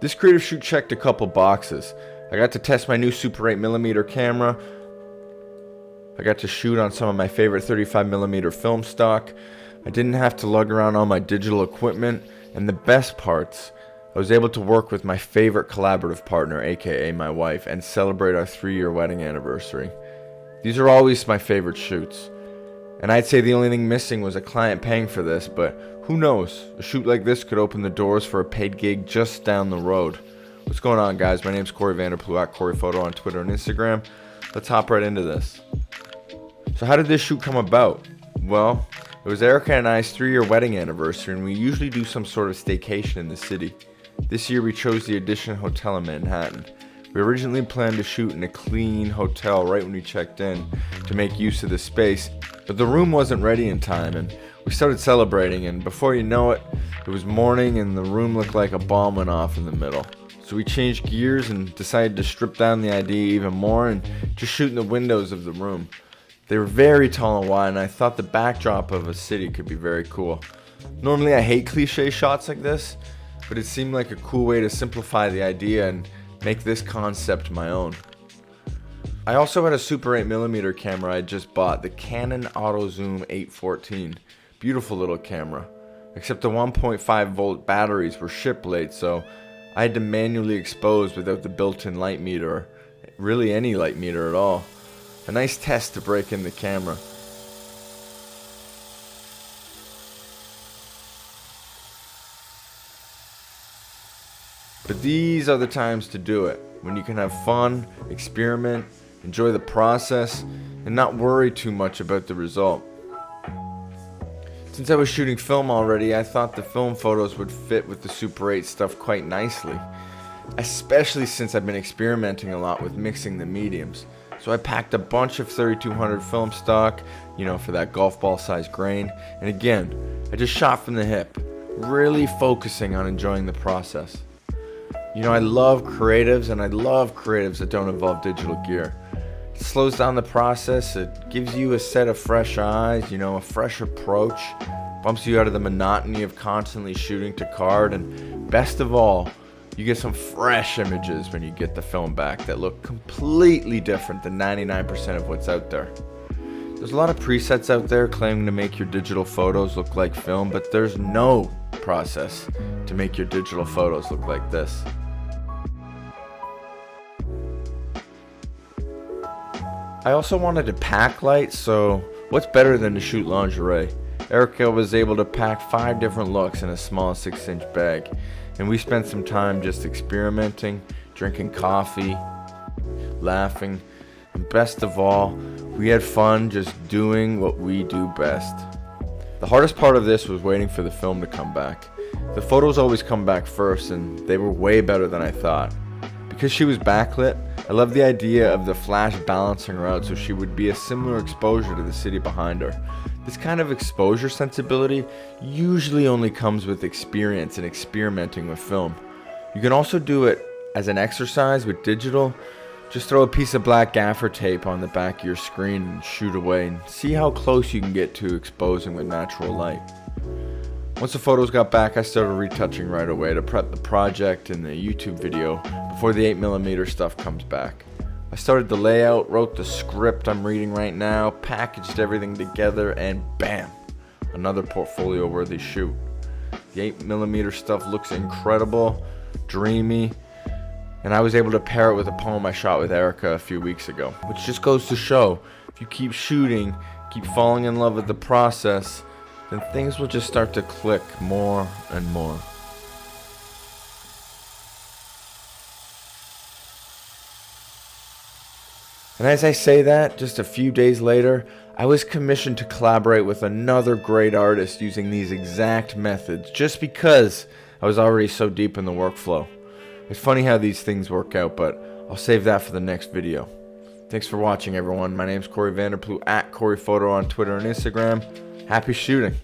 This creative shoot checked a couple boxes. I got to test my new Super 8mm camera. I got to shoot on some of my favorite 35mm film stock. I didn't have to lug around all my digital equipment, and the best parts, I was able to work with my favorite collaborative partner, aka my wife, and celebrate our 3-year wedding anniversary. These are always my favorite shoots. And I'd say the only thing missing was a client paying for this, but who knows? A shoot like this could open the doors for a paid gig just down the road. What's going on, guys? My name's Corey Vanderploeg at CoreyPhoto on Twitter and Instagram. Let's hop right into this. So how did this shoot come about? Well, it was Erica and I's 3-year wedding anniversary, and we usually do some sort of staycation in the city. This year we chose the Edition Hotel in Manhattan. We originally planned to shoot in a clean hotel right when we checked in to make use of the space, but the room wasn't ready in time, and we started celebrating, and before you know it, it was morning and the room looked like a bomb went off in the middle. So we changed gears and decided to strip down the idea even more and just shoot in the windows of the room. They were very tall and wide, and I thought the backdrop of a city could be very cool. Normally I hate cliche shots like this, but it seemed like a cool way to simplify the idea and make this concept my own. I also had a Super 8mm camera I just bought, the Canon AutoZoom 814. Beautiful little camera. Except the 1.5 volt batteries were shipped late, so I had to manually expose without the built-in light meter, or really any light meter at all. A nice test to break in the camera. But these are the times to do it, when you can have fun, experiment, enjoy the process, and not worry too much about the result. Since I was shooting film already, I thought the film photos would fit with the Super 8 stuff quite nicely, especially since I've been experimenting a lot with mixing the mediums. So I packed a bunch of 3200 film stock, for that golf ball size grain, and again, I just shot from the hip, really focusing on enjoying the process. I love creatives, and I love creatives that don't involve digital gear. It slows down the process, it gives you a set of fresh eyes, a fresh approach, bumps you out of the monotony of constantly shooting to card, and best of all, you get some fresh images when you get the film back that look completely different than 99% of what's out there. There's a lot of presets out there claiming to make your digital photos look like film, but there's no process to make your digital photos look like this. I also wanted to pack light, so what's better than to shoot lingerie? Erica was able to pack 5 different looks in a small 6-inch bag, and we spent some time just experimenting, drinking coffee, laughing, and best of all, we had fun just doing what we do best. The hardest part of this was waiting for the film to come back. The photos always come back first, and they were way better than I thought. Because she was backlit, I loved the idea of the flash balancing her out so she would be a similar exposure to the city behind her. This kind of exposure sensibility usually only comes with experience and experimenting with film. You can also do it as an exercise with digital. Just throw a piece of black gaffer tape on the back of your screen and shoot away and see how close you can get to exposing with natural light. Once the photos got back, I started retouching right away to prep the project and the YouTube video before the 8mm stuff comes back. I started the layout, wrote the script I'm reading right now, packaged everything together, and bam! Another portfolio-worthy shoot. The 8mm stuff looks incredible, dreamy, and I was able to pair it with a poem I shot with Erica a few weeks ago. Which just goes to show, if you keep shooting, keep falling in love with the process, then things will just start to click more and more. And as I say that, just a few days later, I was commissioned to collaborate with another great artist using these exact methods, just because I was already so deep in the workflow. It's funny how these things work out, but I'll save that for the next video. Thanks for watching, everyone. My name's Corey Vanderploeg at CoreyPhoto on Twitter and Instagram. Happy shooting.